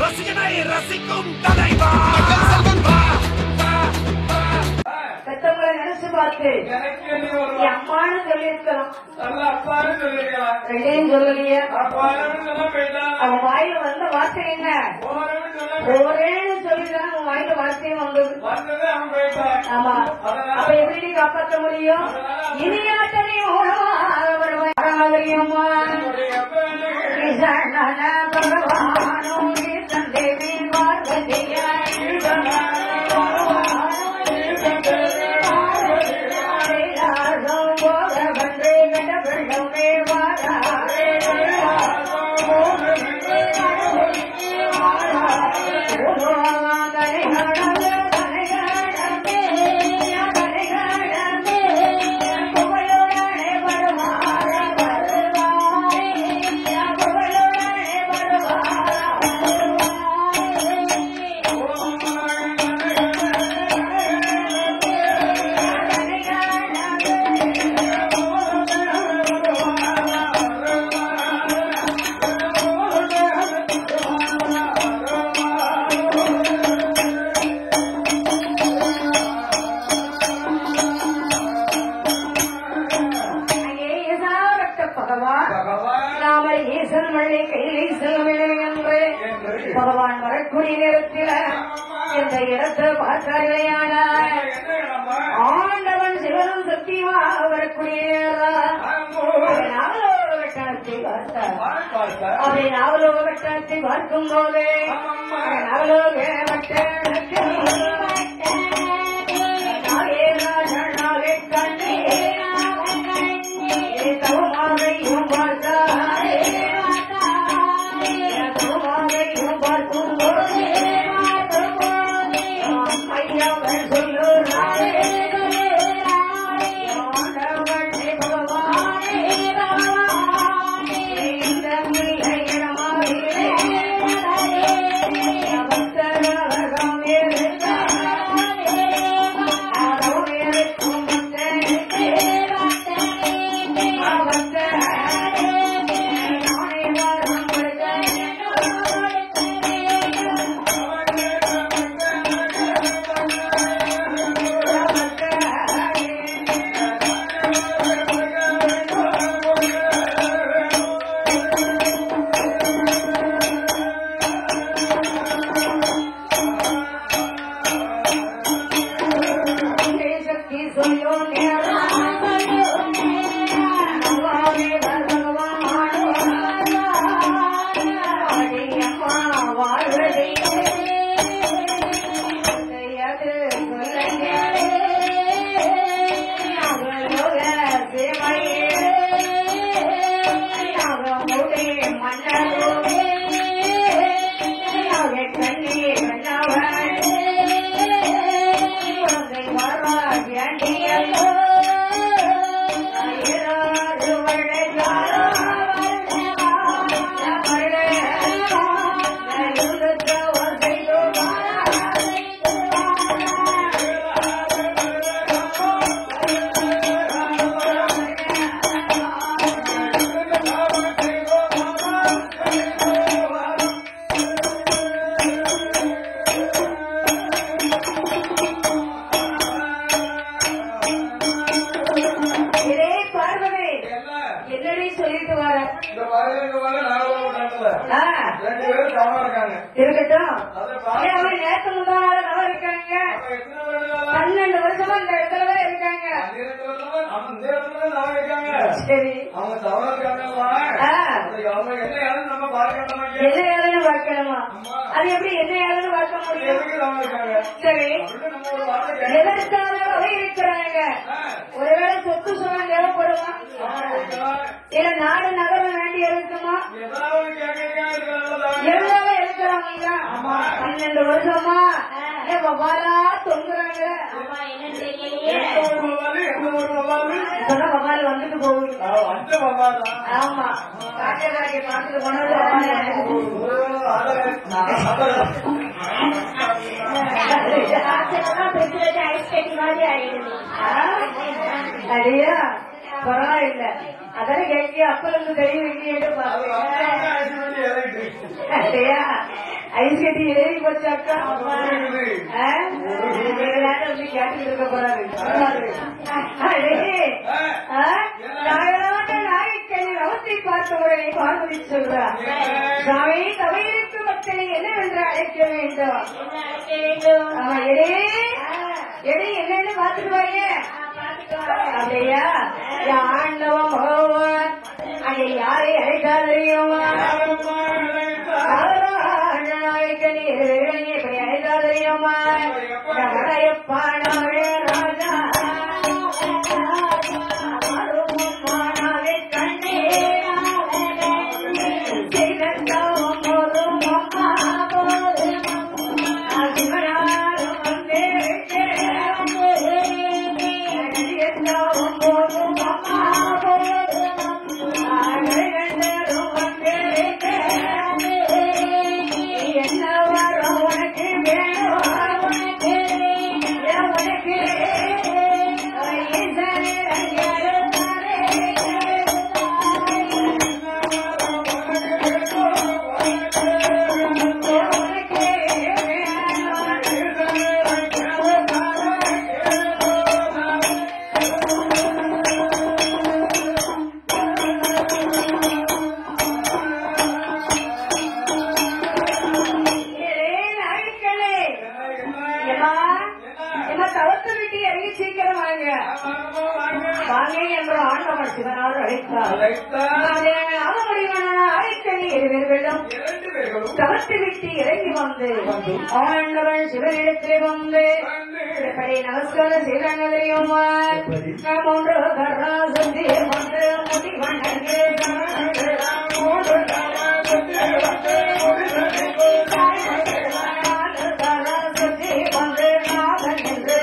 ரசிகனை ரசிக்கும் தலைவா. பெத்தவங்களை நினைச்சு பார்த்து அம்மானு சொல்லியிருக்கலாம், ரெண்டையும் சொல்லலையே. அவன் வாயில வந்த வார்த்தை என்ன? ஒரேன்னு சொல்லிதான் உன் வாயில வார்த்தையும் வந்தது. ஆமா, அப்ப எப்படி காப்பாற்ற முடியும்? இனியாட்டனை உணவாகரியம்மா பகவானோ தேவி பார்வதியா பகவான் வரக்கூடிய நேரத்தில் இந்த இடத்தை பார்த்தார்களையான ஆண்டவன் சிவனும் சக்தியுமா வரக்கூடிய அப்படி நாவலோக வட்டத்தை பார்க்கும் போது நாவலோக தவமாதையும் பார்த்தாரே இருக்கட்டும். நேற்று முந்தானால நல்லா இருக்காங்க. 12 வருஷமா இந்த இடத்துல இருக்காங்க. சரி, என்ன ஏதுன்னு பார்க்கணுமா? அது எப்படி என்ன ஏதுன்னு பார்க்க முடியும்? சரி, எதற்காக இருக்கிறாங்க? ஒருவேளை சொத்து சுகம் தேவைப்படுமா? இல்ல நாடு நகரம் வேண்டி இருக்குமா? எல்லாமே இருக்கிறாங்க. 12 வருஷமா வவாலா தொங்குறாங்க. வவால் வந்துட்டு போகுது. ஆமா, காட்டிய பார்த்துட்டு போனது. அடியா பரவாயில்ல. அதான கேட்க அப்பல இருந்து தெரியும் ஐஸ் கட்டி ஏறி போச்சாக்கா கேட்டுக்கிட்டு இருக்க போறாரு. நாயக்கனை அவத்தை பார்த்த உடனே பார்வதி சொல்றார், சாமி தவையிற்கு மக்களை என்னவென்று அழைக்க வேண்டும். எடை என்னன்னு பாத்துக்குவாங்க அப்படியா? ஆண்டவன் பகவான் அங்கே யாரை அழைத்தா தெரியுமா? நாயக்கனி எப்படி அழைத்தா தெரியுமா? வரையப்பானே ராஜா தவத்து விட்டு இறங்கி வந்து ஆண்டவன் சிவனிடத்திலே வந்து எப்படி நமஸ்காரம் செய்வாங்க. மூன்று கராசந்தி வந்து முடிவண்ணே கராசந்தி வந்து நாதன் என்று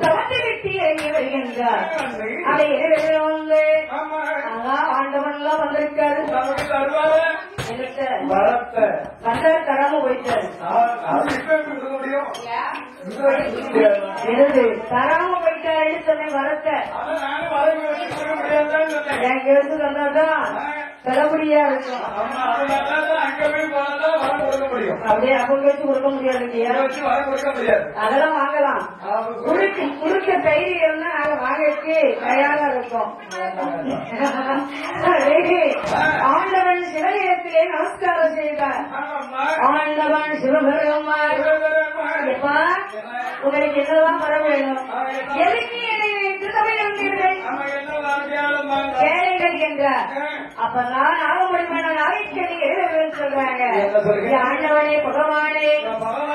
தவத்தை விட்டு இறங்கி வருகின்றார். அதை வந்து ஆண்டவன் எல்லாம் வந்திருக்காரு. வந்த தராம போயிட்டாரு. தராம போயிட்டாரு சொன்ன வரத்த எங்க இருந்து வந்தாதான் செலபடியா இருக்கும். அப்படியே அவங்க வச்சு கொடுக்க முடியாது இல்லையா? அதெல்லாம் வாங்கலாம். குடுக்க தைரியம்னா நாங்க வாங்கறதுக்கு தயாரா இருக்கோம். ஆண்டவன் சிவனிடத்திலே நமஸ்காரம் செய்தார். ஆண்டவன் சிவபெருமான் எப்பா உங்களுக்கு என்னதான் வர வேணும்? எதுக்கு என்னை திருத்தமை வந்தீர்கள் கேளுங்கள் என்றார். அப்பதான் நாகமணிமான நாய்க்கணி எழுத சொல்றாங்க. ஆண்டவனே பகவானே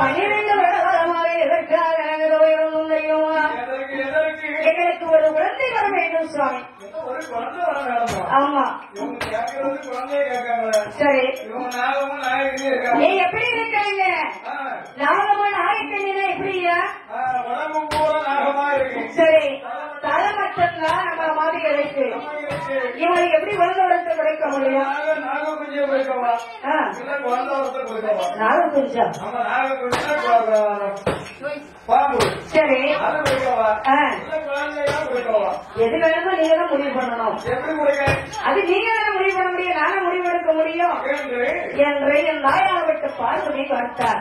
12 வருடமாக எதற்காக இருந்தும் தெரியுமா? எங்களுக்கு ஒரு குழந்தை வர வேண்டும் சுவாமி. ஆமா சரி. நீ எப்படி இருக்காங்க? நாகமும் நாய்க்கணினா எப்படியா? சரி தலை மட்டும்தான் நம்ம மாதிரி இருக்கு. இவங்க எப்படி குழந்தை வளர்த்து கிடைக்க முடியும்? நாகக்குஞ்சா சரி. எது வேணுமோ நீங்க தான் முடிவு பண்ணணும். அது நீங்க தானே முடிவு பண்ண முடியும், நானே முடிவு எடுக்க முடியும் என்று என் தாயார் விட்டு பார்வதி பார்த்தார்.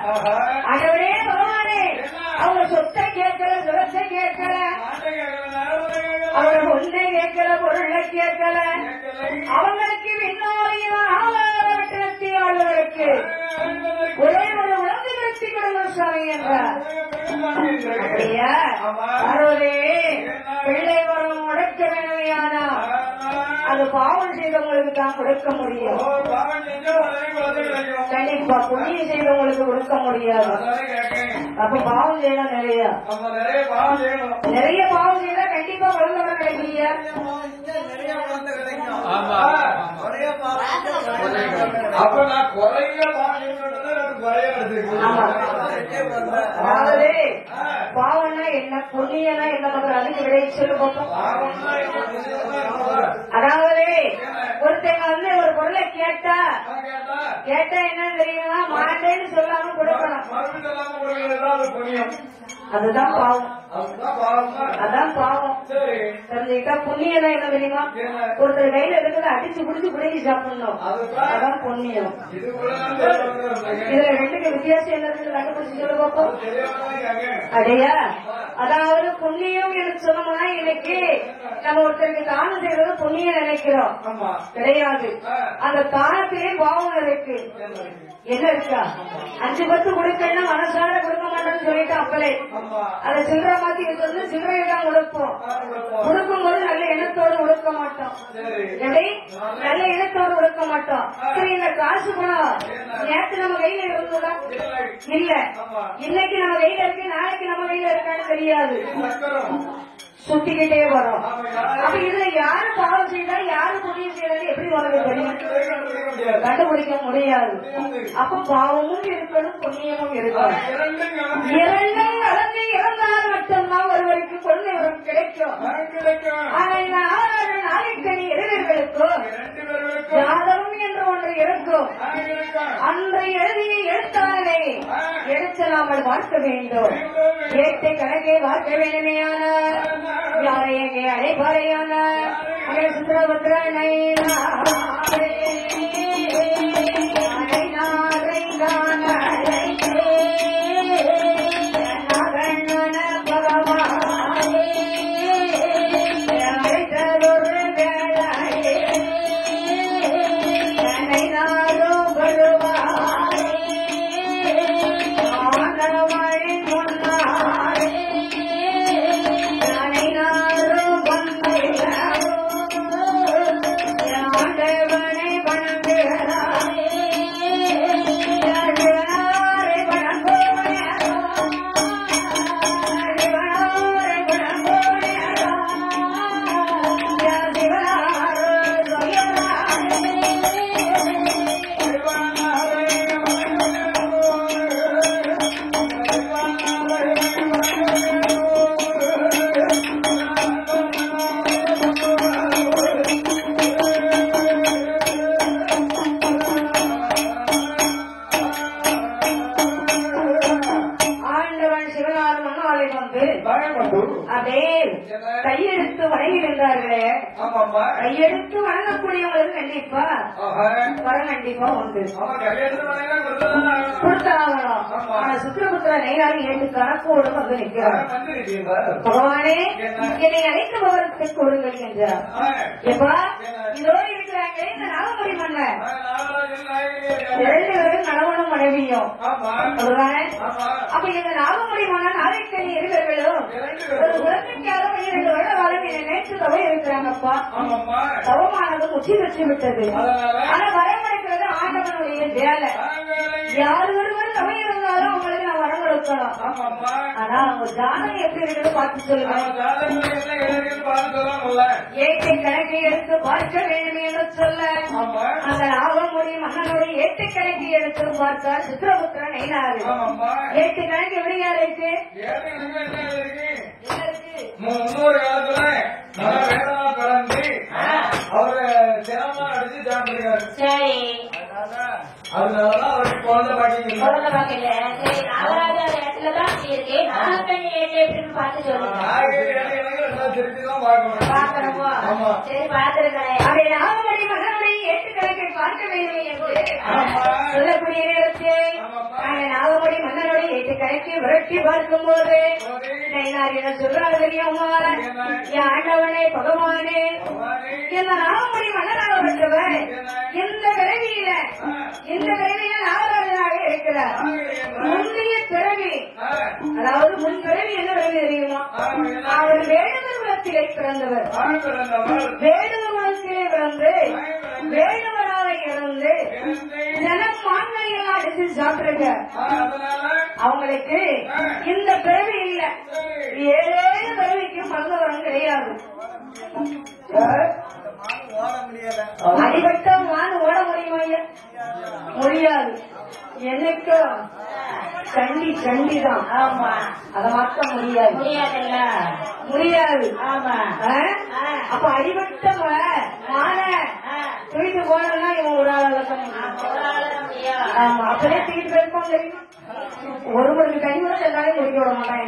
ஆண்டவரே பகவானே அவங்க சொத்தை கேட்கல, சுரத்தை கேட்கல, அவங்க ஒன்றை கேட்கல, பொருளை கேட்கல. அவங்களுக்கு விண்ணோரியாளர்களுக்கு ஒரே ஒரு உலக நிறுத்தி கொடுங்க சுவாமி என்றார். அப்படியா பார்வதி பிள்ளை வரம் முடக்க வேணுமையானா அது பாவம் செய்தவங்களுக்கு தான் கொடுக்க முடியும். கண்டிப்பா புண்ணியம் செய்தவங்களுக்கு கொடுக்க முடியாது. அப்ப பாவம் செய்யலாம் நிறைய பாவம் செய்தா கண்டிப்பா குழந்தை வர கிடைக்கலையா? அப்ப நான் குறைய அதாவது பாவம்னா என்ன, புண்ணியம்னா என்ன பண்ற அதுக்கு விடை சொல்லு பார்ப்போம். அதாவது ஒருத்தங்க வந்து ஒரு பொருளை கேட்டா என்னன்னு தெரியுமா, மாட்டேன்னு சொல்லாம கொடுக்கணும். அதுதான் பாவம். அதான் பாவம். தெரிஞ்சுக்கிட்டா புண்ணியம் என்ன தெரியுமா, ஒருத்தர் கையில இருக்கிறத அடிச்சு குடிச்சு குடிச்சு சாப்பிடணும். அதான் புண்ணியம். இதுல ரெண்டுக்கு வித்தியாசம் என்ன இருக்கு கண்டுபிடிச்சு சொல்ல பார்ப்போம். அடையா அதாவது புண்ணியம் எனக்கு சொன்னோம்னா இன்னைக்கு நம்ம ஒருத்தருக்கு தானம் செய்யறது புண்ணியம் நினைக்கிறோம். கிடையாது. அந்த தானத்திலே பாவம் இருக்கு. என்ன இருக்கா, 5 10 கொடுக்கணும்னா மனசார கொடுக்க மாட்டேன்னு சொல்லிட்டு அப்பலே அதை சில்லறை மாத்தி வந்து சில்லறையை தான் கொடுப்போம். கொடுக்கும் போது நல்ல எண்ணத்தோடு கொடுக்க மாட்டோம். எப்படி நல்ல எண்ணத்தோடு கொடுக்க மாட்டோம். சரி, இந்த காசு பணம் நேற்று நம்ம கையில இருந்ததா இல்ல, இன்னைக்கு நம்ம கையில இருக்கு, நாளைக்கு நம்ம கையில இருக்கான்னு தெரியாது, சுத்திக்கிட்டே வரும். அப்ப இதுல யாரு பாவம் செய்தா யாரு புண்ணியம் செய்யறது எப்படி உனக்கு தெரியும்? கண்டுபிடிக்க முடியாது. அப்ப பாவமும் இருக்கணும், புண்ணியமும் இருக்கணும். இரண்டும் கலந்து இறந்தால் மட்டும்தான் ஒருவருக்கு குழந்தை வரம் கிடைக்கும். நாளைக்கு இளைஞர்களுக்கும் ஜாதகம் என்று ஒன்று இருக்கும். அன்று எழுதிய எழுத்தாளரை எடுத்து நாமல் பார்க்க வேண்டும். ஏற்றை கணக்கை பார்க்க வேண்டுமையானால் யாரை எங்கே அழைப்பாரையானால் சுந்தரபத்ரனை கையெடுத்து வணங்குகின்றார்களே, கையெடுத்து வணங்கக்கூடியவங்களுக்கு கண்டிப்பா வரம் கண்டிப்பா உண்டு, கொடுத்தாகணும். ஆனா சுத்திரபுத்திர நெய்யாளி ஏற்று கணக்கோடு வந்து நிற்கிறார். பகவானே, என்னை அழைத்தவருக்கு கொடுங்கள் என்றார். எப்பா இதோ இருக்கிறாங்க இந்த நாகமுடி மன்னர் 2 பேரும் கணவனும் மனைவியும். அப்ப இந்த நாகமுடி மன்னன் நாளைக்கணி இருவர்களும் ஒரு குழந்தைக்காக 12 வருட காலம் என்னை நேற்று தவறு இருக்கிறாங்கப்பா. தவமானது முற்றி பெற்று விட்டது. ஆனா வரமடைக்கிறது ஆண்டவனுடைய வேலை. யார் ஒருவர் தவறு இருந்தாலும் அவங்களுக்கு நான் வரம் கொடுக்கலாம். ஆனா அவங்க ஜாதகம் எப்படி இருக்குன்னு பார்த்து சொல்லுங்க. ஏற்றை கணக்கை எடுத்து பார்க்க வேண்டும் என்று சொல்ல அந்த நாகமுடி மன்னனுடைய ஏற்றை கணக்கை எடுத்து பார்த்தால் சித்திரபுத்திரன் நெய்னாரு. ஏற்றை கணக்கு எப்படியா இருக்கு? முன்னொரு காலத்துல வேதமா கலந்து அவரு சிரமமா அடிச்சு சாப்பிடுறாரு. சரி, அதனாலதான் அவருக்கு குழந்தை பாக்கல. சரி, நாகராஜா இடத்துலதான் இருக்கு. நாகக்கண்ணி எப்படின்னு பார்த்து சொல்லுங்க. திருப்பிதான் பாக்கணும். சரி, பாத்துருக்கேன். அப்படி நாகமணி மகனுடைய ஏற்று கணக்கை பார்க்க வேண்டும் என்று சொல்லக்கூடிய நேரத்தை நாகமணி மன்னனுடைய ஏற்று கணக்கை விரட்டி பார்க்கும் போது என்ன சொல்றாரு தெரியுமா? ஆண்டவனே பகவானே, இந்த நாகமணி மன்னனாக பெற்றவர் இந்த பிறவியில நாகராஜனாக இருக்கிறார். முந்தைய பிறவி, அதாவது முன் பிறவி என்ன பிறவி தெரியுமா? அவர் வேடுவர் குலத்திலே பிறந்தவர். வேடுவர் குலத்திலே பிறந்து வேடுவராக இருந்து ஜனம் மான்களையெல்லாம் அடிச்சு சாப்பிடுங்க. அவங்களுக்கு இந்த பிறவி இல்ல, 7 பிறவிக்கு மருந்தவரம் கிடையாது. அடிபட்ட மான் ஓட முடியுமா? முடியாது. என்னைக்கும் கண்டிதான். ஆமா, அத மாற்ற முடியாது. முடியாது. ஆமா. அப்ப அடிபட்ட மான தூக்கிட்டு போனா இவன் ஒரு ஆள் முடியும். ஆமா, அப்படியே தூக்கிட்டு போயிருப்பாங்க. ஒரு மணிக்கு கனி கூட எல்லாரும் முடிக்க விட மாட்டான்.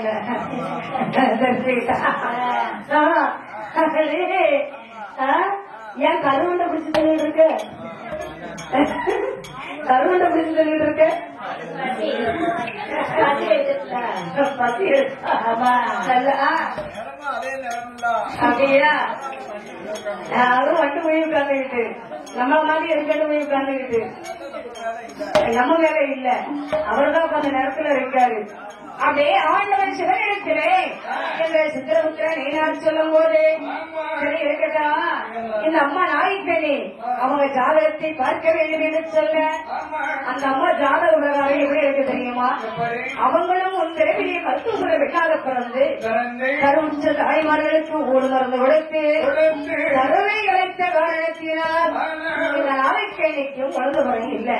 ஏன் கருவண்டை பிடிச்சு சொல்லிட்டு இருக்க? கருவண்டை பிடிச்சு சொல்லிட்டு இருக்க? அப்படியா? யாரும் வண்டு போய் உட்கார்ந்துக்கிட்டு நம்மள மாதிரி இருக்கட்டு போய் உட்கார்ந்துக்கிட்டு நம்ம வேலை இல்ல, அவர்தான் கொஞ்ச நேரத்துல இருக்காரு. அப்படியே ஆண்டவன் சிவனிடத்திலே என்ற சித்திரபுத்திரன் நீனார் சொல்லும் போது சரி இருக்கட்டா, இந்த அம்மா நாய்க்கணி அவங்க ஜாதகத்தை பார்க்க வேண்டும் என்று சொல்ல, அந்த அம்மா ஜாதக பிரகாரம் எப்படி இருக்கு தெரியுமா? அவங்களும் உன் திரைவிலே மருத்துவ வெட்டாக பிறந்து கருவுற்ற தாய்மார்களுக்கு ஊடு மருந்து கொடுத்து கருவை கலைத்த காரணத்தினால் இந்த நாய்க்கணிக்கும் குழந்தை முறை இல்லை.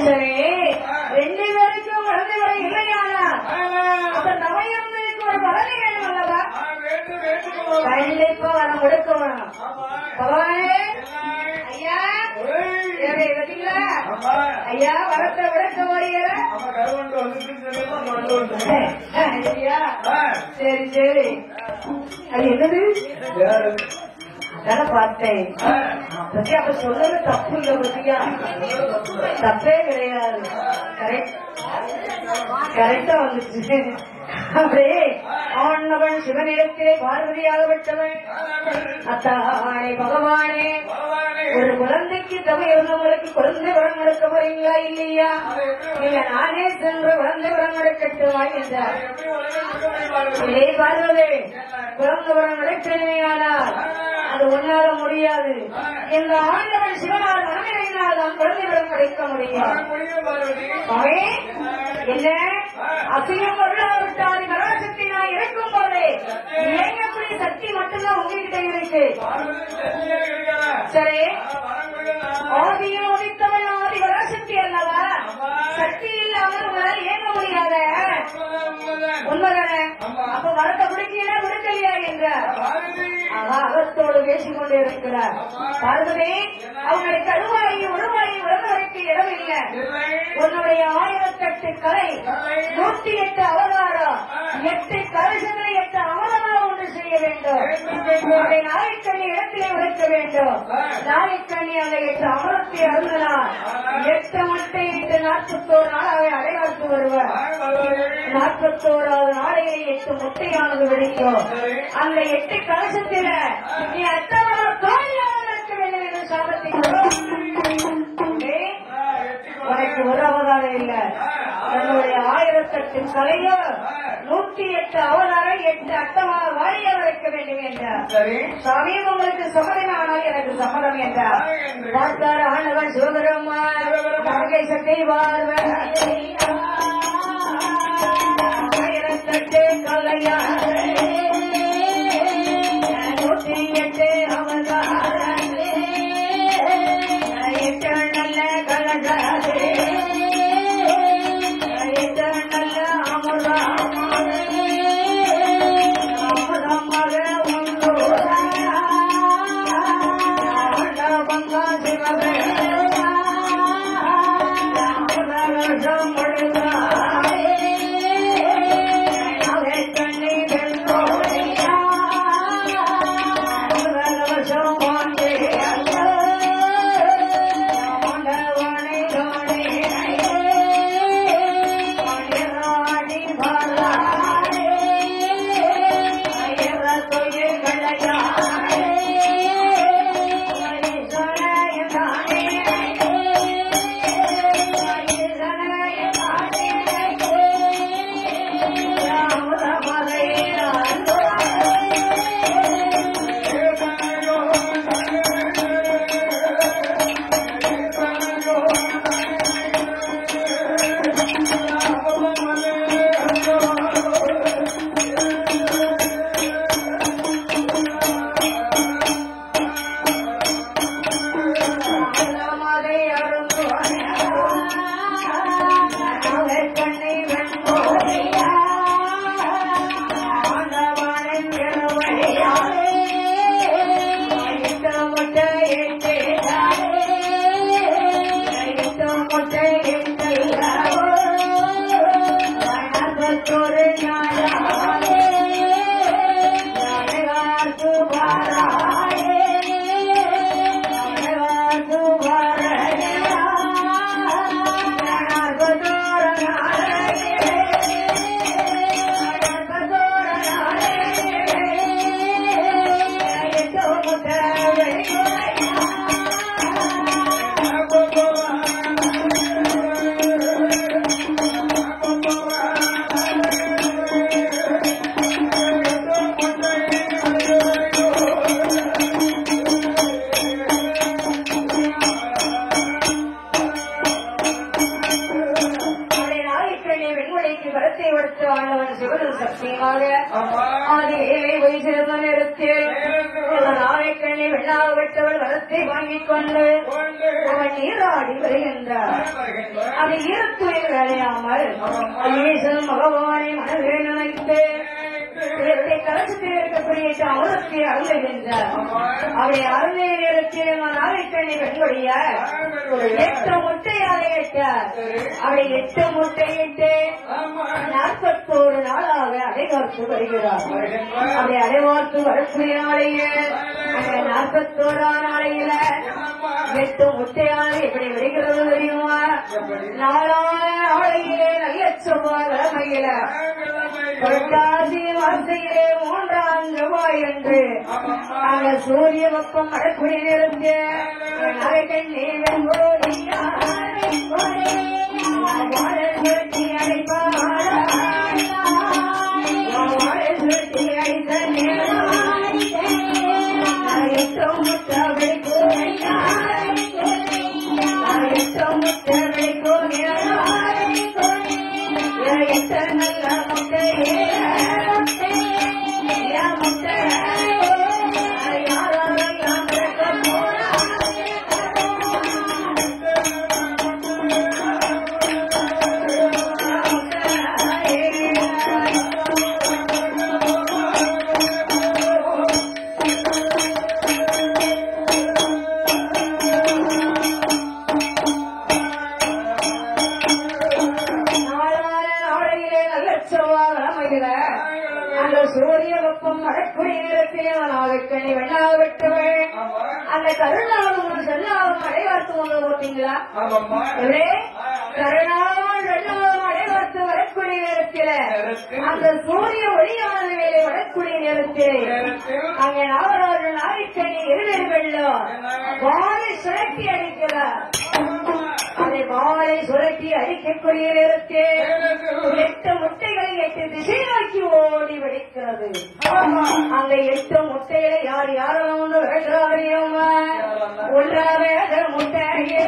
சரி, 2 பேருக்கும் குழந்தை முறை இல்லையானா அப்ப நவையம்மைக்கு ஒரு பலனை வேணும் அல்லவா? கண்டிப்பா வரம் கொடுக்க வேணும். பகவானே ஐயா, பார்த்தீங்களா ஐயா, வரத்தை விடக்க ஓடிய சரி சரி. அது என்னது? அதான பார்த்தேன். அப்ப சொல்றது தப்பு இல்ல பத்தியா? தப்பே கிடையாது. கரெக்டா வந்துச்சு. அப்படியே ஆண்டவன் சிவனிடத்திலே பார்வதியாகப்பட்டவன் அத்தானே பகவானே, ஒரு குழந்தைக்கு தவிர இருந்தவங்களுக்கு குழந்தை வரம் கொடுக்க போறீங்களா இல்லையா? இல்ல நானே சென்று குழந்தை வரம் கொடுக்கட்டுமா என்றார். இதே பார்வதே, குழந்தை வரம் கொடுக்கிறேனால் அது ஒன்னால முடியாது. இந்த ஆண்டவன் சிவனால் மனமினால் தான் குழந்தை வரம் கிடைக்க முடியும். என்ன அசிங்கம் பொருளாவிட்டால் மரணசக்தி நான் இருக்கும் போதே இயங்கக்கூடிய சக்தி மட்டும்தான் உங்ககிட்ட இருக்கு. சரி, ஆதியும் உதித்தவன் ஆதி வராசக்தி அல்லவா? சக்தி இல்லாமல் உங்களால் இயங்க முடியாத உண்மைதானே? அப்ப வரத்தை குடிக்கல குடுக்கலையா என்ற அகத்தோடு பேசிக்கொண்டே இருக்கிறார். பார்வதி, அவனுடைய கருவாயை உருவாயை உறவுக்கு இடம் இல்லை. உன்னுடைய 1008 கலை 108 அவதாரம் 8 கலசங்களை 8 அவதாரம் ஒன்று செய்ய வேண்டும். உன்னுடைய நாய்க்கண்ணி இடத்திலே உழைக்க வேண்டும். நாய்க்கண்ணி அந்த 8 அமரத்தை அருந்தினார். 8 மட்டை 8 41 நாளாக அடையாளத்து வருவார். 41வது நாளையே 8 முட்டையானது வெடிக்கும். அந்த 8 கலசத்தில நீ அத்தவர தோழியாக இருக்க வேண்டும் என்று சாபத்தை உனக்கு ஒரு அவதாரம் இல்ல. என்னுடைய 1008 கலையோ 108 அவதாரம் 8 அட்டமாக வாழியாக வைக்க வேண்டும் என்றார். சாமியும் உங்களுக்கு சம்மதம் ஆனால் எனக்கு சம்மதம் என்றார். பார்த்தார் ஆண்டவன் சிவபெருமான் தங்கை சட்டை வாழ்வன் 1008 கலையா 108 அவதாரம் 8 நல்ல கலடாதே 8 நல்ல அமரமாக ஒன்றோடா சிவபே நிச்சயமாக ஆதியை வைசிருந்த நேரத்தில் நாளைக்கண்ணி வெள்ளாக விட்டவள் வரத்தை வாங்கிக் கொண்டு அவன் நீராடி வருகின்றார். அது இருத்துயில் விளையாமல் ஈசன் பகவானை மனதில் நினைத்து கலசத்தில் இருக்கக்கூடிய அமுதத்தை அருளுகின்றார். அவரை அருளை நேரத்தில் நாளைக்கண்ணி வெண்படிய 8 முட்டையாலை இட்டார். அவரை 8 முட்டையிட்டு 41 நாளாக அடைவார்த்து வருகிறார். அவரை அடைவார்த்து வரக்கூடிய நாளையே அந்த 41ஆம் நாளையில 8 முட்டையாலை எப்படி வருகிறது தெரியுமா? 4ஆம் நாளையிலே நல்ல செவ்வாய் கிழமையில புரட்டாசி மாசையிலே 3ஆம் செவ்வாய் என்று அந்த சூரிய வெப்பம் வரக்கூடிய நேரத்து நாளைக்கண்ணி வெண்போடியா அந்த சூரிய வெப்பம் மழக்கூடிய நேரத்திலே நாளைக்கண்ணி வெள்ளாக விட்டவள் அந்த கருணாவும் செல்லாவும் அடைவார்த்து கொண்டு போட்டீங்களா? கருணாவும் வெள்ளாவும் அடைவார்த்து வரக்கூடிய நேரத்தில அந்த சூரிய ஒளியானது வேலை வரக்கூடிய நேரத்தில் அங்கே நாவராஜன் நாளைக்கண்ணி எதிரெடு வெள்ளம் வாழை சுழற்றி அடிக்கிறார். அதை வாழை சுழற்றி அடிக்கக்கூடிய நேரத்தில் 8 முட்டைகளை 8 திசை நோக்கி ஓடி வெடிக்கிறது. அந்த 8 முட்டைகளை யார் யாரும் வந்து விரட்டுறாங்க? ஒன்றாக முட்டையே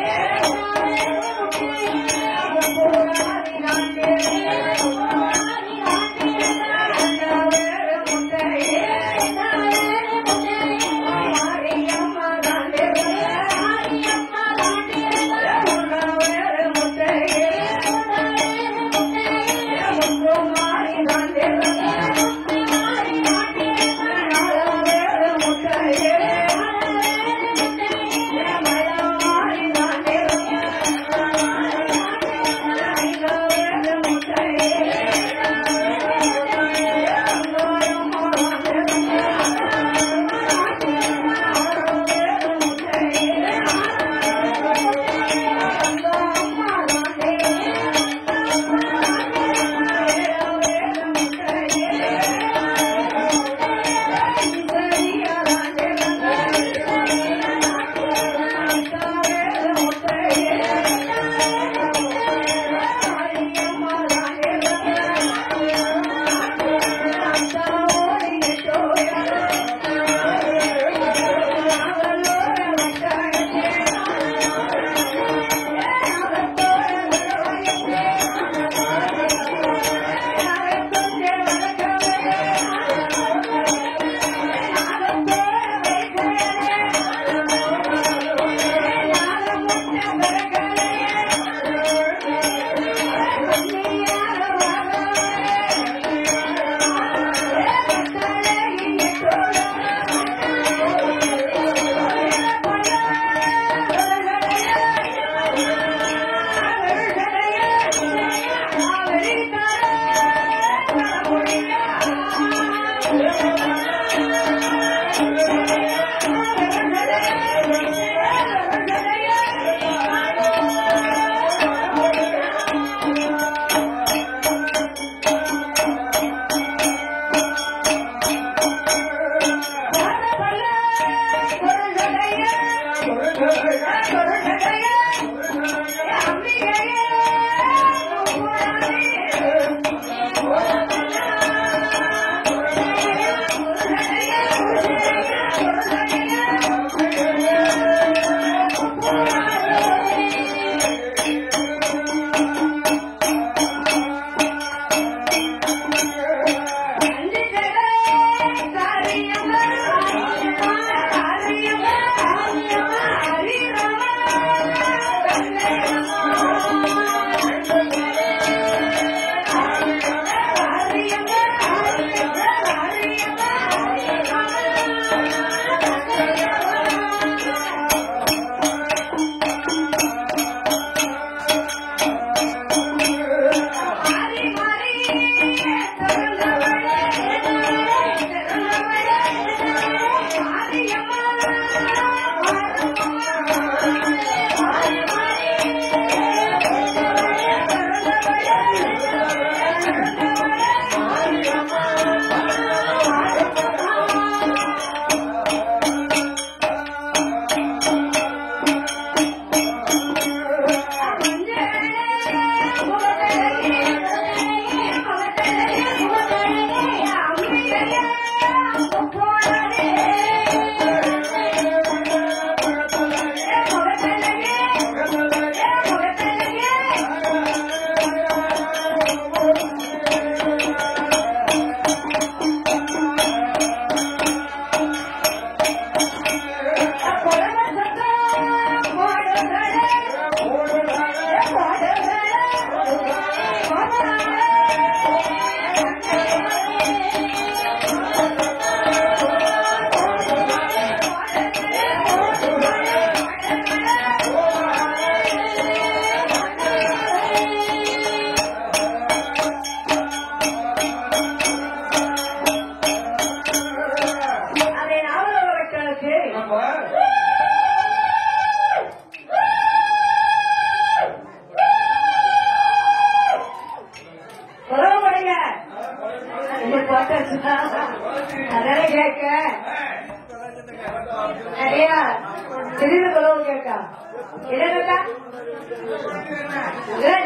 என்னக்கா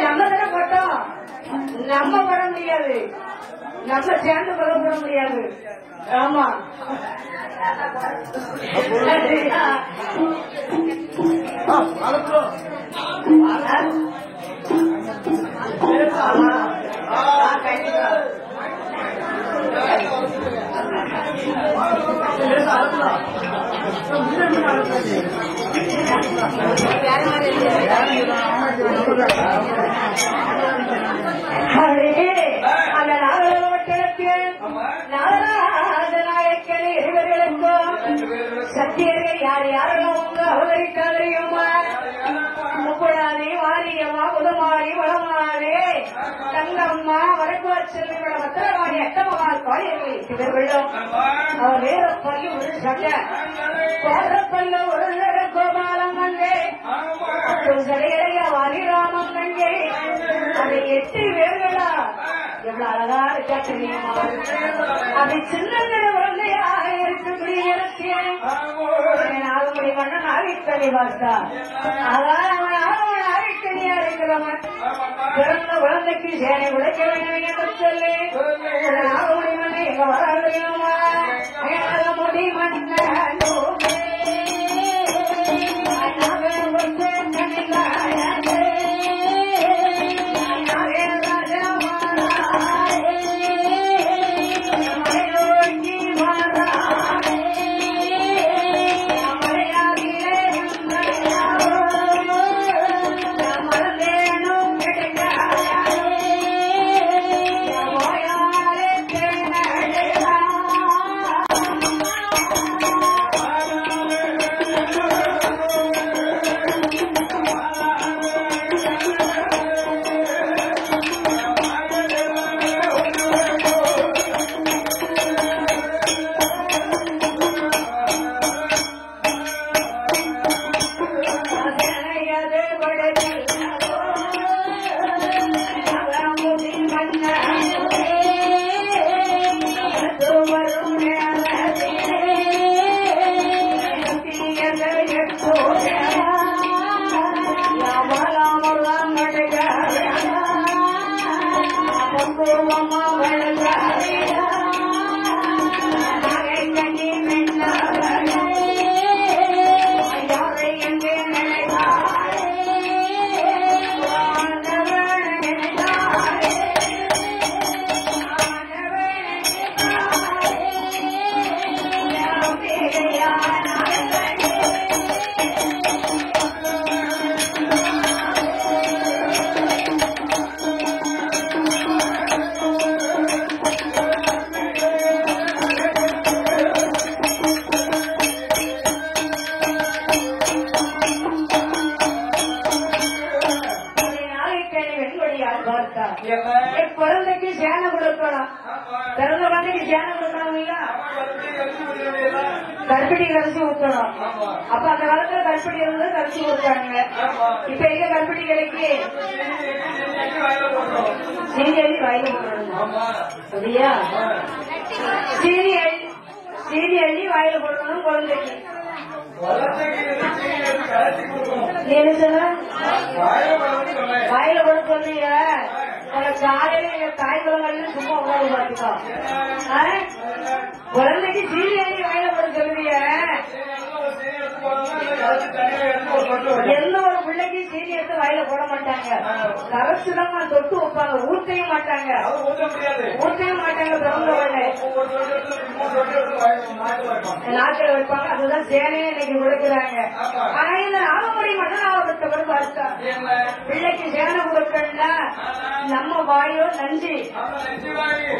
நம்ம தானே போட்டோம், நம்ம போட முடியாது, நம்ம சேர்ந்து போட முடியாது. ஆமா அந்த நாகலோட்டத்தில் நாகராஜநாயக்கனை இருவர்களுக்கும் சத்தியர்கள் யார் யாரெல்லாம் வந்து அவதரிக்காதையுமா முப்படாதே வாரியம்மா புதமாடி வளமானே தங்கம்மா வடக்குவச்செல்வி மத்திரவாடி அட்டமகால் பாடியர்கள் இவர்களும் அவர் வேற பள்ளி ஒரு சட்டை கோதப்பல்ல ஒரு கோபாலம் வந்தே சடையடைய வாரிராமம் கண்டே அதை 8 பேர்களா எவ்வளவு அழகா இருக்கா தெரியுமா? அதை சின்ன குழந்தையாக இருக்கக்கூடிய நாகமுடி மன்னன் ஆவிக்கணி பார்த்தா அதான் அவன் ஆவிக்கணியா இருக்கிறவன் பிறந்த குழந்தைக்கு சேனை உடைக்க வேண்டும் என்று சொல்லி நாகமுடி மன்னன் எங்க வர தெரியுமா? நாகமுடி மன்னன் குழந்தைக்கு சேனை கொடுக்கணும், பிறந்த குழந்தைக்கு சேனை கொடுக்கணும் இல்ல, கற்பிடி கரைச்சி ஊத்தணும். அப்ப அந்த காலத்துல கற்பிடி இருந்து கரைச்சி ஊத்தாங்க. இப்ப எங்க கற்பிடி கிடைக்கு சீனி அள்ளி வாயில போடணும். சரியா? சீனி அள்ளி வாயில போடணும் குழந்தைக்கு. வாயில போட சொன்னீங்க. காலையில எங்க தாய் குழந்தைகள் சும்மா உணவு பார்த்துக்கோ. குழந்தைக்கு சீனி அள்ளி வாயில போட சொல்லுவீங்க. எந்த ஒரு பிள்ளைக்கு சீனி எடுத்து வாயில போட மாட்டாங்க, கரைச்சுதான் தொட்டு வைப்பாங்க, ஊத்தையும் மாட்டாங்க, ஊத்தையும் மாட்டாங்க. நாட்டில் வைப்பாங்க, அதுதான் சேனையே இன்னைக்கு கொடுக்குறாங்க. ஆனா இந்த நாகமுடி மட்டும் அவர்கிட்ட பார்த்தா பிள்ளைக்கு சேனை கொடுக்கணும்னா நம்ம வாயோ நஞ்சு,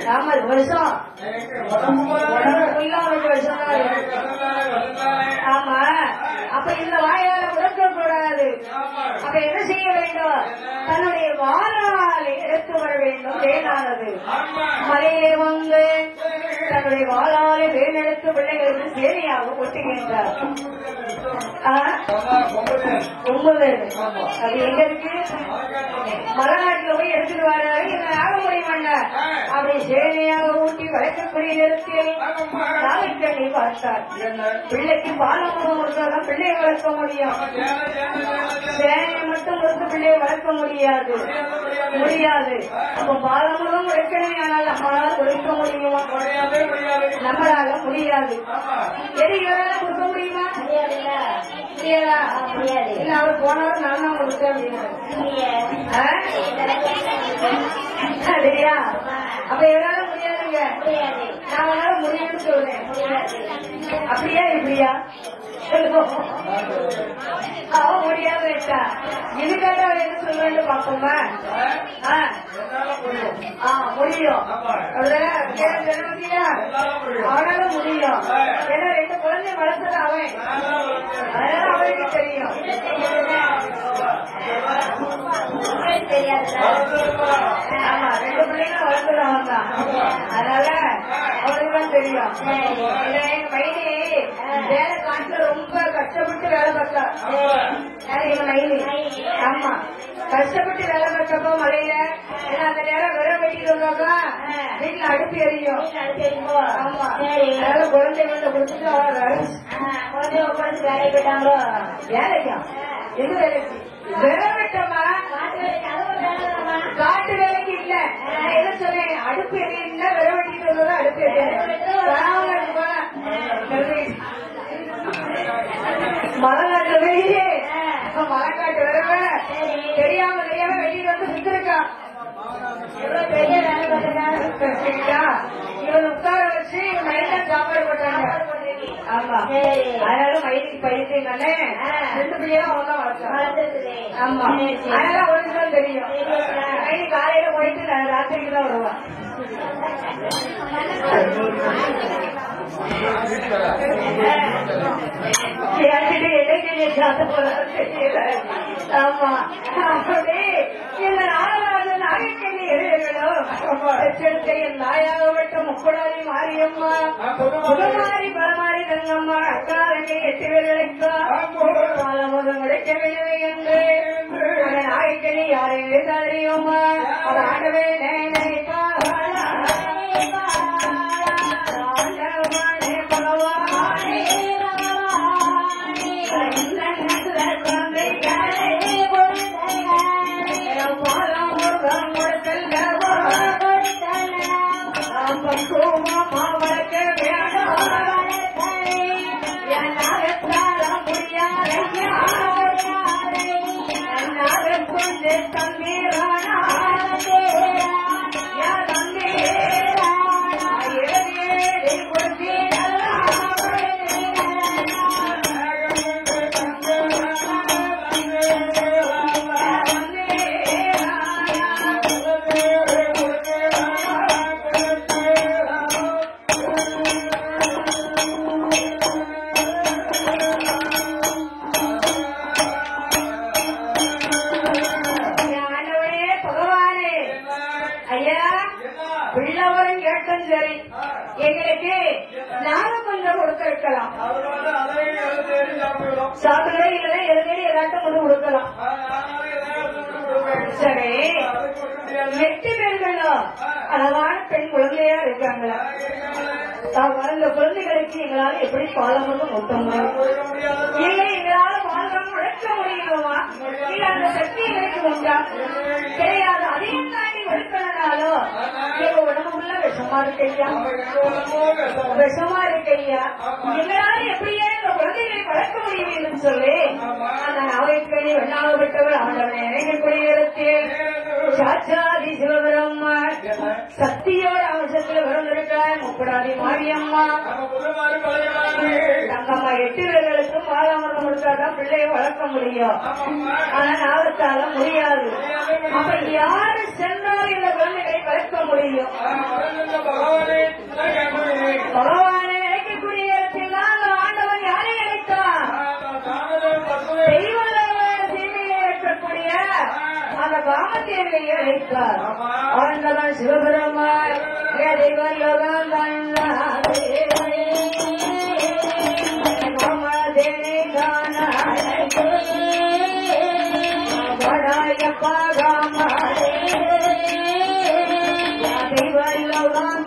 நாம விஷம் அவருக்கு விஷம் தான். ஆமா, அப்ப இந்த வாயால கொடுக்க கூடாது. அப்ப என்ன செய்ய வேண்டும்? தன்னுடைய வாழாலை எடுத்து வர வேண்டும். தேனானது மலையிலே வந்து தன்னுடைய வாளாலே வேலெடுத்து பிள்ளைகளுக்கு சேவையாக ஒட்டுகின்றார். 9 அது எங்க இருக்கு? மலைநாட்டுல போய் எடுத்துட்டு வர்றாரு. இந்த நாகமொழி மன்னர் அப்படி சேவையாக ஊட்டி வளர்க்கக்கூடிய நேரத்தில் நாளைக்கண்ணி பார்த்தார். பிள்ளைக்கு பாலமுகம் கொடுத்தாதான் பிள்ளையை வளர்க்க முடியும். சேனை மட்டும் கொடுத்து பிள்ளையை வளர்க்க முடியாது. அப்ப பாலமுகம் உழைக்கணும். ஆனால் நம்மளால உழைக்க முடியுமா? நம்மளால முடியாது. எது இவரால கொடுக்க முடியுமா? முடியாதா? இல்ல அவர் போனவர் நான் தான் கொடுத்தேன் அப்படியா? அப்ப எவரால முடியாதுங்க. நாங்களால முடியும்னு சொல்றேன். அப்படியா இப்படியா? அவ முடியாம இருக்கா. இதுக்காக அவ என்ன சொல்றேன்னு பாப்போமா? முடியும். அவனால முடியும். ஏன்னா 2 குழந்தை வளர்த்தது அவன். அதனால அவனுக்கு தெரியும். ஆமா 2 பிள்ளைங்க வளர்த்தது அவன் தான். அதனால அவனுக்கு தெரியும். எங்க மைனி வேலை காட்டுல ரொம்ப கஷ்டப்பட்டு வேலை பார்த்தா. ஆமா கஷ்டப்பட்டு வேலை பார்த்தப்போ மழையில அந்த நேரம் விரை வெட்டிட்டு வந்தாக்கா வீட்டுல அடுப்பு எரியும். ஆமா அதனால குழந்தைகளை கொடுத்துட்டு குழந்தைய உட்காந்து வேலை போயிட்டாங்களோ. வேலைக்கா? எது வேலைக்கு? விரை வெட்டமா? காட்டு வேலைக்கு இல்ல. என்ன சொன்னேன்? அடுப்பு எரியுன்னா விரை வெட்டிட்டு வந்தா அடுப்பு எரியும். மலைநாட்டு வெளியே மலைக்காட்டு வரவ தெரியாம வெளியில வந்து சுத்திருக்கான். எவ்வளவு பெரிய வேலை பார்த்துருக்கா. இவன் உட்கார வச்சு மைனா சாப்பாடு போட்டாங்க. ஆமா அதனால மயிலுக்கு பயிற்சினாலே 2 பிள்ளையும் அவன் தான் வளர்த்தான். ஆமா அதனால அவனுக்கு தான் தெரியும். மயிலு காலையில போயிட்டு ராத்திரிக்கு தான் வருவான். ஆமா அப்படி இந்த நாகக்கண்ணி என் நாயாகப்பட்ட முக்குடாரி மாரியம்மா புதுமாரி பலமாரி தங்கம்மா அக்காரங்கை 8 பேர்களுக்கா பாலமுகம் உடைக்கவில்லை என்று அந்த நாகக்கண்ணி யாரையே தெரியுமா? அது ஆண்டவே நினைப்பா எங்களுக்கு நானும் கொஞ்சம் கொடுத்திருக்கலாம். சாப்பிடவே இல்லை எழுதி எல்லாத்தையும் கொண்டு கொடுக்கலாம். சரி 8 பேர்களும் அழகான பெண் குழந்தையா இருக்காங்களா? அந்த குழந்தைகளுக்கு எங்களால் எப்படி பாலமும் ஊட்ட முடியும்? இல்லை எங்களால் வாழ்க்கம் உழைக்க முடியுமா? இல்ல அந்த சக்தி எங்களுக்கு உண்டா? கிடையாது. அதையும் தாண்டி ஒழுக்கனாலோ எங்க உடம்புக்குள்ள விஷமா இருக்கையா? விஷமா இருக்கையா? எங்களால எப்படியே இந்த குழந்தைகளை வளர்க்க முடியும் என்று சொல்லி அந்த நாவைக்கணி வெண்ணாகப்பட்டவர் அவனுடைய இறங்கக்கூடிய இடத்தில் சாட்சாதி சிவபெருமான் சக்தியோட அவசரத்தில் வந்திருக்கார். முப்படாதி மாரியம்மா தங்கம்மா 8 பேர்களுக்கும் பாலாமரம் கொடுத்தாதான் பிள்ளையை வளர்க்க முடியும். ஆனா நாகத்தால முடியாது. அப்ப யாரு சென்றால் இந்த குழந்தைகளை வளர்க்க முடியும்? பகவானை நினைக்கக்கூடிய இடத்தில் தான் அந்த ஆண்டவன் யாரை நினைத்தான்? தெய்வ சீமையை இருக்கக்கூடிய அந்த காமத்தேவியை அழைத்தார். ஆண்டவன் சிவபெருமான் தெய்வலோகம் காமதேவி காணாயப்பா காமாதே தெய்வலோகம்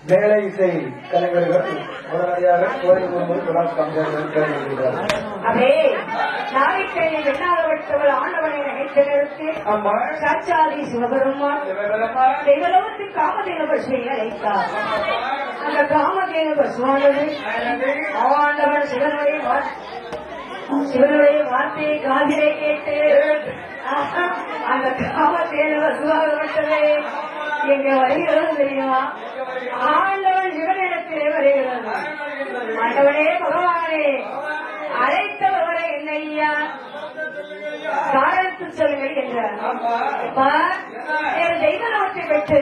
மேலை இசை கலைஞர்கள் உடனடியாக கோயில் ஆண்டவனை நினைத்து நிறுத்தி சாட்சாதி சிவபெருமான் தெய்வலோகத்தில் காமதேவ பசுவை அழைத்தார். அந்த காமதேவ பசுவானது ஆண்டவன் சிவனுடைய வார்த்தையை காதிலே கேட்டு அந்த காமதேவ பசுவாகப்பட்டது எங்க வருகிறது தெரியுமா? ஆண்டவன் சிவனிடத்திலே வருகிறது. ஆண்டவனே பகவானே அழைத்தவரை என்னையா காரணத்து சொல்லுங்கள் என்றார். தெய்வலோகத்தை பெற்று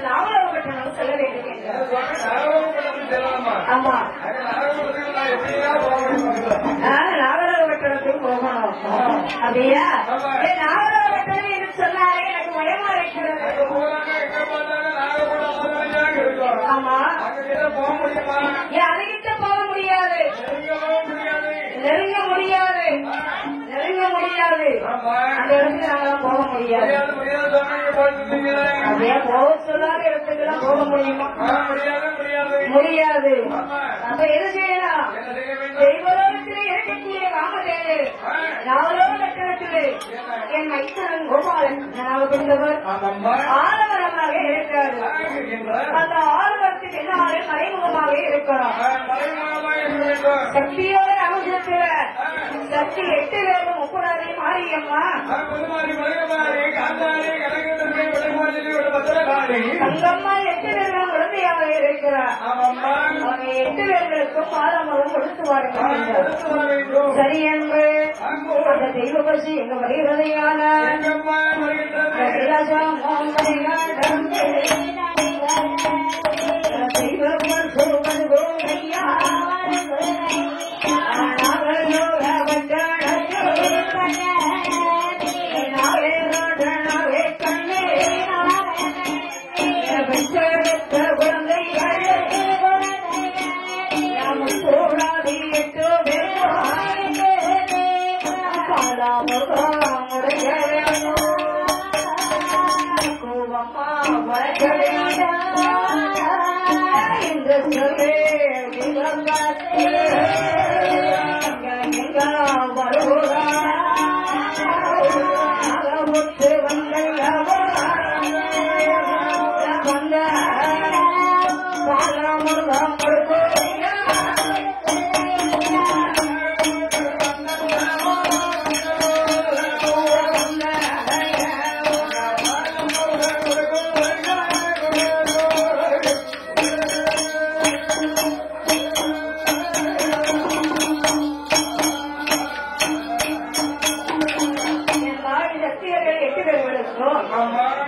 நாவலோக பெற்றனும் சொல்ல வேண்டும் என்றார். ஆமா நாவலோக பெற்றனுக்கு போகணும் அப்படியா? நாவலோக பெற்றது என்று சொன்னாலே எனக்கு பயமா இருக்கிறது. ஆமா அதுகிட்ட போக முடியாது, நெருங்க முடியாது, நெருங்க முடியாது. அந்த இடத்துக்கு நாங்களாம் போக முடியாது. அப்படியே போக சொல்லாத இடத்துக்கெல்லாம் போக முடியுமா? முடியாது. அப்ப எது செய்யலாம்? தெய்வலோகத்திலே இருக்கக்கூடிய காமதேவ நாவலோக லட்சணத்திலே என் மைத்தனன் கோபாலன் பிறந்தவர் ஆலமரமாக இருக்கிறார். அந்த ஆலமரத்துக்கு என்னாலே மறைமுகமாக இருக்கிறோம். சக்தியோட அவசரத்துல சக்தி 8 பேரும் 30 மாரியம்மா தங்கம்மா 8 பேர்களும் குழந்தையாக இருக்கிறார். அவங்க 8 பேர்களுக்கும் பாலமரம் கொடுத்து வாருங்கள். சரி என்று அந்த தெய்வ பசி எங்க வருகிறதையான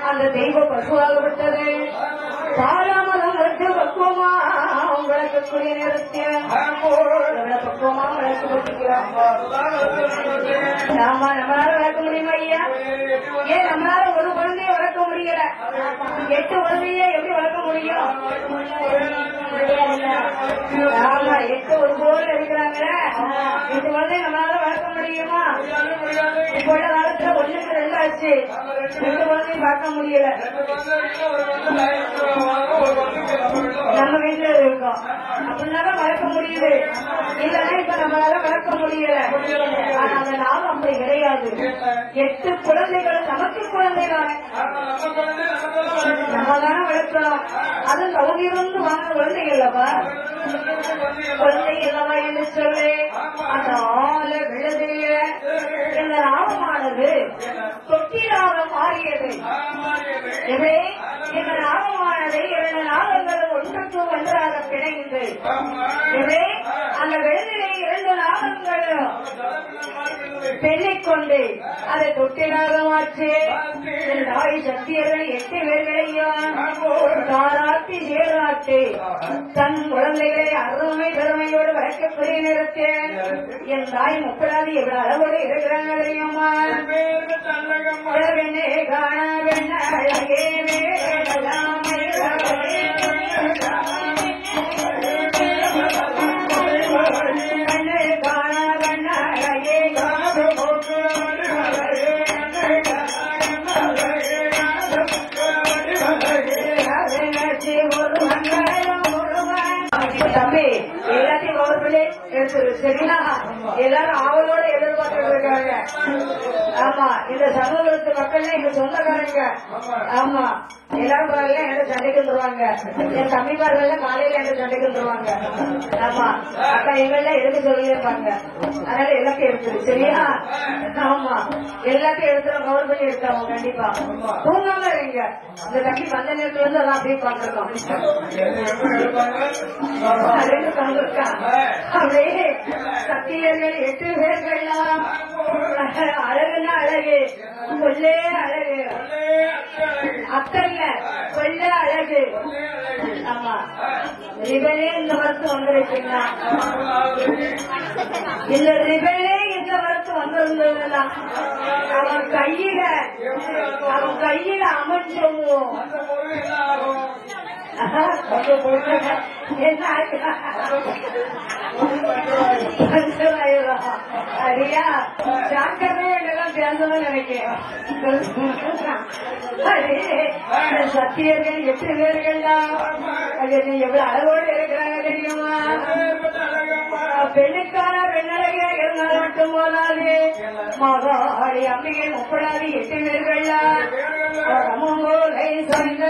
அந்த தெய்வ பசுவாகப்பட்டது பாராமலம் வந்து பக்குவமா நாமம் வளர்க்கக்கூடிய நேரத்தில் பக்குவமா வளர்த்து போட்டிருக்கிறோம். ஆமா, நம்மளால வளர்க்க முடியுமா ஐயா? ஏன் நம்மளால ஒரு குழந்தைய வளர்க்க முடியல, 8 குழந்தைய எப்படி வளர்க்க முடியும்? ஆமா, 8 ஒரு போர்ல இருக்கிறாங்களே, 8 குழந்தைய நம்மளால வளர்க்க முடியுமா? இப்ப உள்ள காலத்துல 1க்கு 2 ஆச்சு, 2 குழந்தையும் பார்க்க முடியல. நம்ம வீட்டுல இருக்கோம் அப்படின்னாலும் வளர்க்க முடியுது, இல்லன்னா இப்ப நம்மளால வளர்க்க முடியல. ஆனா அந்த நாள் அப்படி கிடையாது. 8 குழந்தைகள் நமக்கு குழந்தைகள் நம்ம தானே வளர்க்கிறோம். அது சௌதியிலிருந்து வாங்க குழந்தைகள் அல்லவா, குழந்தை இல்லவா என்று சொல்லி அந்த ஆள விழுதிய இந்த நாமமானது தொட்டிலாக மாறியது. எனவே இந்த நாமமானது 2 நாமங்களும் ஒன்றுக்கு ஒன்றாக பிணைந்து, எனவே அந்த விழுதிலே 2 நாமங்களும் பெண்ணிக்கொண்டு அதை தொட்டிலாக மாற்றி தாய் சக்தியர்கள் 8 பேர்களையும் தாராட்டி சேராட்டி தன் குழந்தைகளை அருமை பெருமையோடு வளர்க்கக்கூடிய நேரத்தில் என் தாய் முப்படாது எவ்வளவு அளவோடு இருக்கிறாங்க தெரியுமா? காண வெண்ணே தம்பி எல்லாத்தையும் கவர்மெண்டே எடுத்துரு, சரிங்களா? எல்லாரும் ஆவலோட எதிர்பார்த்துட்டு இருக்காங்க. ஆமா, இந்த சமூகத்து மக்கள் எங்க சொந்தக்காரங்க. ஆமா, எல்லாரும் பாருங்க என்கிட்ட சண்டைக்கு வந்துருவாங்க. என் தம்பிமார்கள் காலையில என்கிட்ட சண்டைக்கு வந்துருவாங்க. ஆமா, அக்கா எங்கெல்லாம் எடுக்க சொல்லியிருப்பாங்க. அதனால எல்லாத்தையும் எடுத்துரு, சரியா? ஆமா, எல்லாத்தையும் எடுத்துரும், கவர் பண்ணி எடுத்தாங்க. கண்டிப்பா தூங்காம இருங்க. இந்த தம்பி வந்த நேரத்துல இருந்து அதான் அப்படியே பார்த்துருக்கோம். அப்படியே சத்தியர்கள் 8 பேர்கள்லாம் அழகுன்னா அழகு, கொல்லே அழகு, அக்கல்ல கொல்ல அழகு. ஆமா, ரிபனே இந்த வருஷம் வந்துருச்சுங்களா? இந்த ரிபனே இந்த வருஷம் வந்திருந்ததுன்னா அவன் கையில அமைச்சோம். சரியா? டாக்டரே என்னெல்லாம் பேசணும்னு நினைக்கிறேன். சத்தியர்கள் 8 பேர்கள்லாம் எவ்வளவு அளவோடு இருக்கிறாங்க தெரியுமா? பெண்ணுக்கான பெண்ணழகியா இருந்தாலும் மட்டும் போதாது, மகாளி அம்பிகை முப்படாது 8 பேர்கள்லாம் அமோலை சொந்த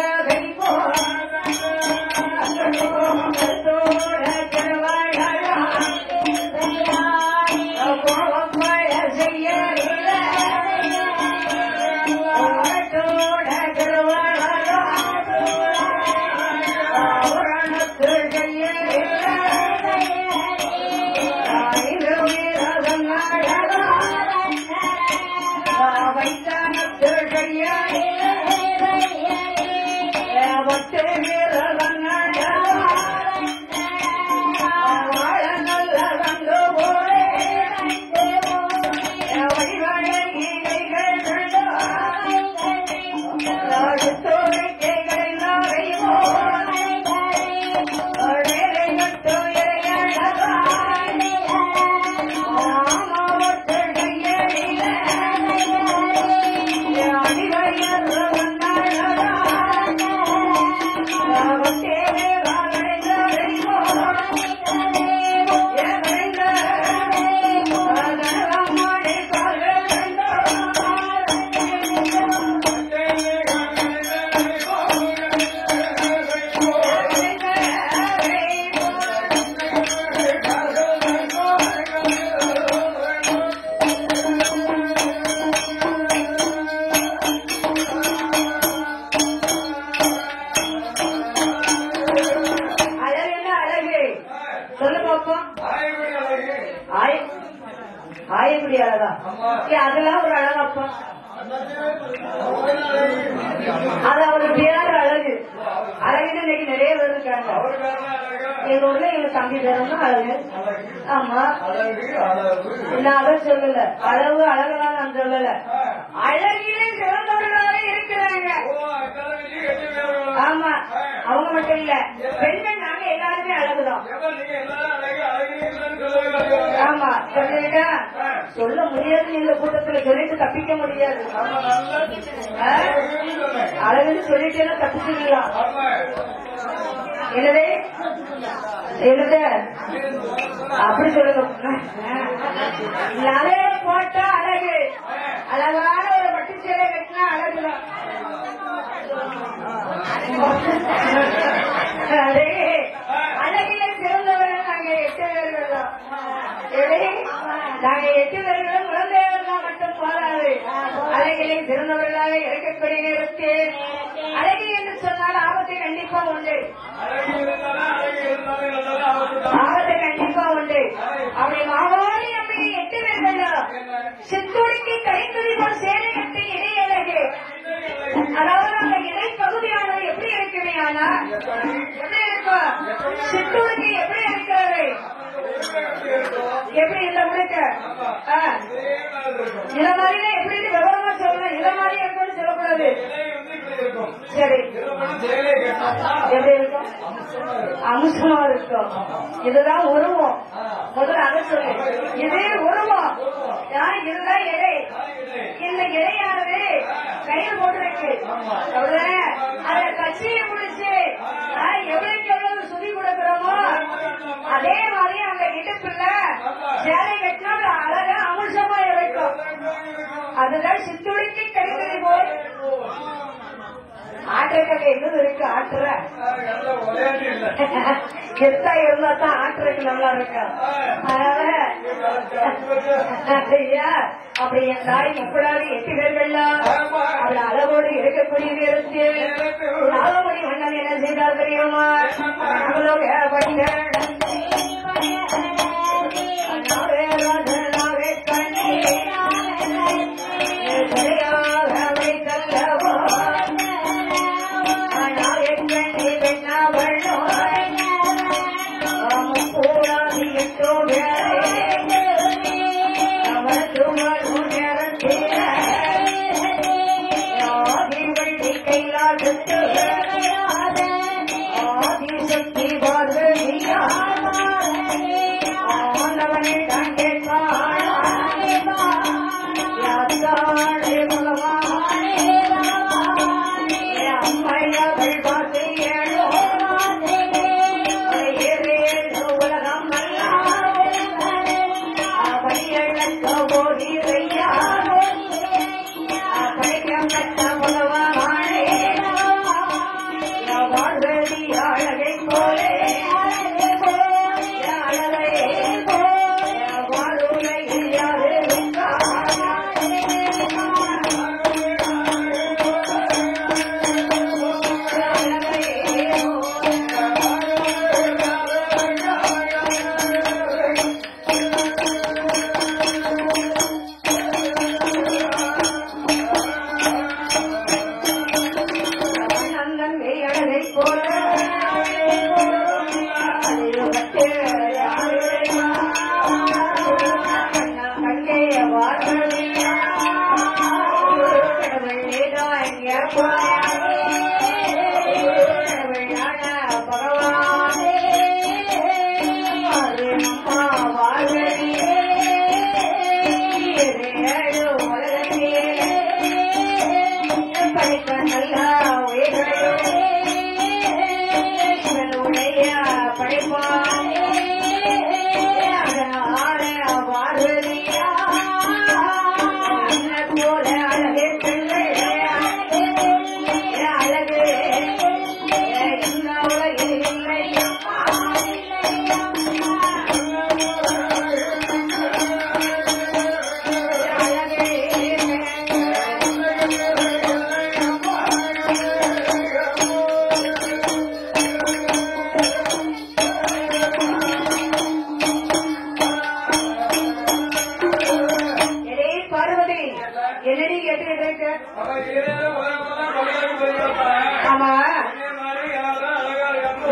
ஆயக்குடி அழகா? அதெல்லாம் ஒரு அழகாப்பா. அது அவரு பேர் அழகு. அழகுன்னு இன்னைக்கு நிறைய வருது. இருக்காங்க. எங்க ஊர்ல எங்க தம்பி பேரும் அழகு. ஆமா, நான் அதை சொல்லல. அளவு அழகெல்லாம் நான் சொல்லல. அழகிலே சிறந்தவர்களாக இருக்கிறாங்க. ஆமா, அவங்க மட்டும் இல்ல, பெண்கள் நாங்க எல்லாருமே அழகுதான். ஆமா, சொல்லிட்டா சொல்ல முடியாது. இந்த கூட்டத்துல சொல்லிட்டு தப்பிக்க முடியாது. அழகுன்னு சொல்லிட்டேன்னா தப்பிச்சுக்கலாம். எனவே என்னது அப்படி சொல்லுங்க. நிறைய போட்டா அழகு, அழகான ஒரு பட்டு சேலை கட்டினா அழகுதான். அழகில சிறந்தவர்கள் நாங்க 8 பேர்கள் தான். நாங்க 8 பேர்களும் குழந்தைகள் தான் மட்டும் போதாது. அழகிலே சிறந்தவர்களாக இருக்கக்கூடிய நேரத்தில் அழகி என்று சொன்னால் ஆபத்து கண்டிப்பா உண்டு. ஆபத்து கண்டிப்பா உண்டு. அப்படி மாவாடி அப்படி 8 பேர்கள் சித்தூடிக்கு கைத்துறிப்போல் சேலை கட்டி இடையழகு. அதாவது அந்த இடை பகுதியானது எப்படி இருக்குமே, ஆனா எப்படி இருக்கும்? சித்தூடிக்கு எப்படி இருக்கிறது? எப்படி இந்த முழுக்க இத மாதிரியே எப்படி விவரமா சொல்லணும். இத மாதிரி இருக்கும்னு சொல்லக்கூடாது. சரி, எப்படி இருக்கும்? அம்சமா இருக்கும். இதுதான் உருவம். முதல்ல அதை சொல்லு. இது உருவம். இதுதான் இலை. இந்த இலையானது கையில் போட்டுருக்கு. அத கட்சியை முடிச்சு எவ்வளவுக்கு எவ்வளவு சுதி கொடுக்கிறோமோ அதே மாதிரி அந்த இடுப்புல சேலை கட்டினா அழகா அம்சமா இருக்கும். அதுதான் சித்துடிக்கு கைத்தறி போல். ஆட்டுறதுக்கு எதுவும் இருக்கு? ஆட்டுற கெத்தா இருந்தா தான் ஆட்டுறதுக்கு நல்லா இருக்கும். அதனால அப்படி என் தாய் எப்படாது 8 பேர்கள்லாம் அப்படி அளவோடு இருக்கக்கூடிய நேரத்து நாகமணி மன்னன் என்ன செய்தார் தெரியுமா?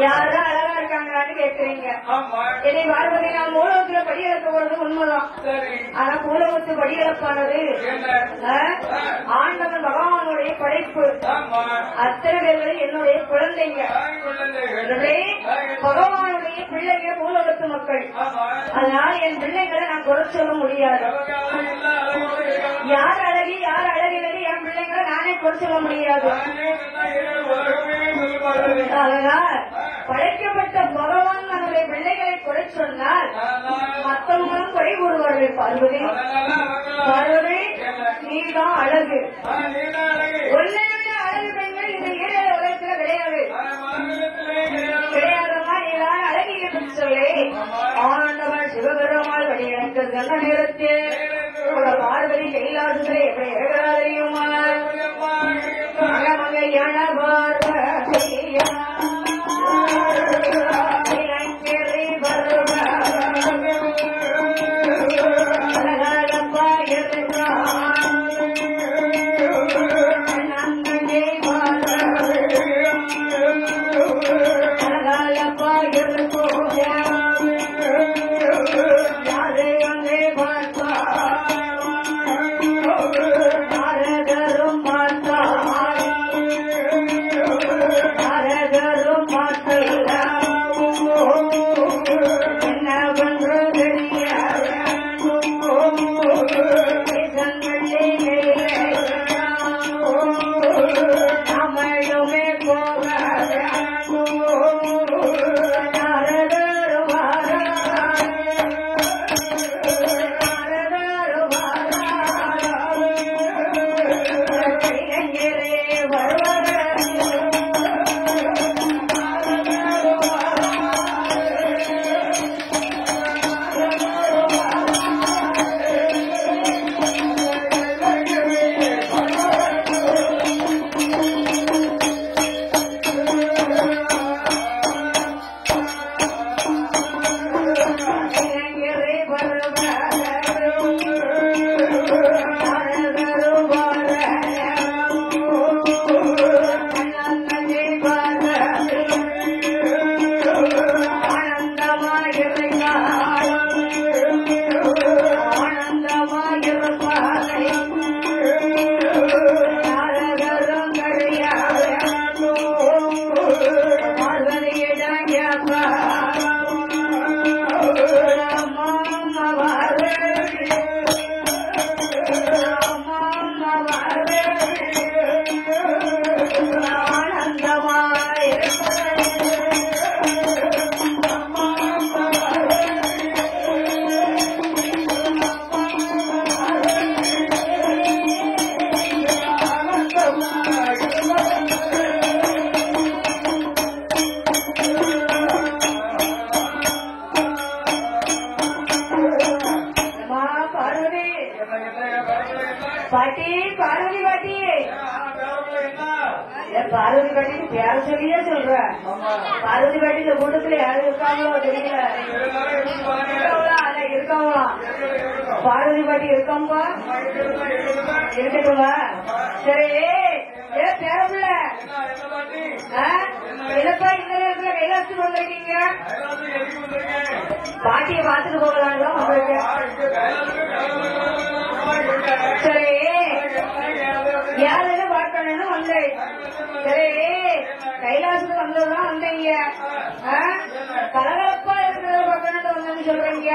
யாரும் அழகா இருக்காங்களான்னு கேக்குறீங்க. என்னை பார்வதி நான் மூலவத்துல படி இழக்க போறது உண்மைதான். ஆனா மூலவத்து படி இழப்பானது ஆண்டவன் பகவானுடைய படைப்பு. அத்தனை பேர்கள் என்னுடைய குழந்தைங்க, பகவானுடைய பிள்ளைங்க, மூலவத்து மக்கள். அதனால என் பிள்ளைங்களை நான் குறை சொல்ல முடியாது. யார் அழகி யார் அழகினது என் பிள்ளைங்களை நானே குறை சொல்ல முடியாது. அதனால் படைக்கப்பட்ட பகவான் நம்முடைய பிள்ளைகளை குறை சொன்னால் மற்றவங்களும் குறை கூறுவார்கள். பார்வதி பார்வதி நீதான் அழகு. ஒன்னை விட அழகு பெண்கள் இந்த ஈழ உலகத்துல கிடையாது கிடையாதுமா. நீதான் அழகி என்று சொல்லி ஆண்டவன் சிவபெருமாள் வழி எனக்கு நல்ல நேரத்தில் பார்வதி கைலாசத்தை எப்படி இருக்கிறாரையுமா மகையான பார்வதியா பாட்டி பார்வதி பாட்டி பார்வதி பாட்டிக்கு பேர சொல்லியே சொல்ற. பார்வதி பாட்டி இந்த கூட்டத்துல யாரும் இருக்காங்களோ தெரியல. இருக்காங்களா பார்வதி பாட்டி இருக்காம்பா இருக்கட்டுமா? சரி ஏ பேரப்புள்ள எதப்பா இந்த நேரத்துல கைலாசத்துக்கு வந்திருக்கீங்க? பாட்டியை பார்த்துட்டு போகலாங்களா உங்களுக்கு? சரி யாரும் பார்க்கணும்னு வந்தேன். சரி கைலாசத்துக்கு வந்ததுதான் வந்தீங்க. கலகலப்பா இருக்கிறத பார்க்கணும்னு வந்தேன்னு சொல்றீங்க.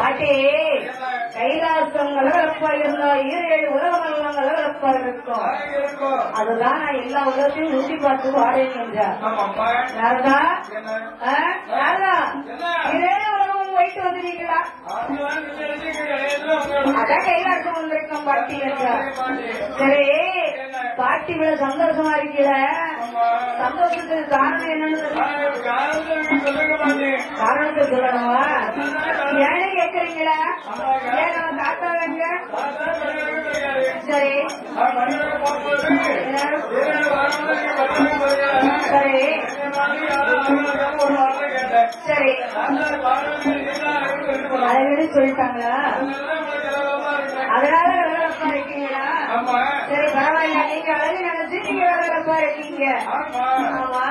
பாட்டி கைலாசம் கலகலப்பா இருந்தா 7 உலகம் எல்லாம் கலகலப்பா இருக்கும். அதுதான் நான் எல்லா உலகத்தையும் ஊட்டி பார்த்து வாடேன் என்றார். நாரதா இதே உலகம் போயிட்டு வந்துட்டீங்களா? அதான் கைலாசம் வந்திருக்கோம் பாட்டி என்றார். சரி பாட்டி விட சந்தோஷமா இருக்கிற சந்தோஷத்துக்கு காரணம் என்னன்னு காரணத்தை சொல்லணுமா? ஏன்னு கேக்குறீங்களா? ஏன் நம்ம தாத்தா வேங்க? சரி சரி சரி அதை சொல்லிட்டாங்களா? அதனால கலகலப்பா இருக்கீங்களா? சரி பரவாயில்ல. நீங்க அழகு நினைச்சு நீங்க கலகலப்பா இருக்கீங்க. ஆமா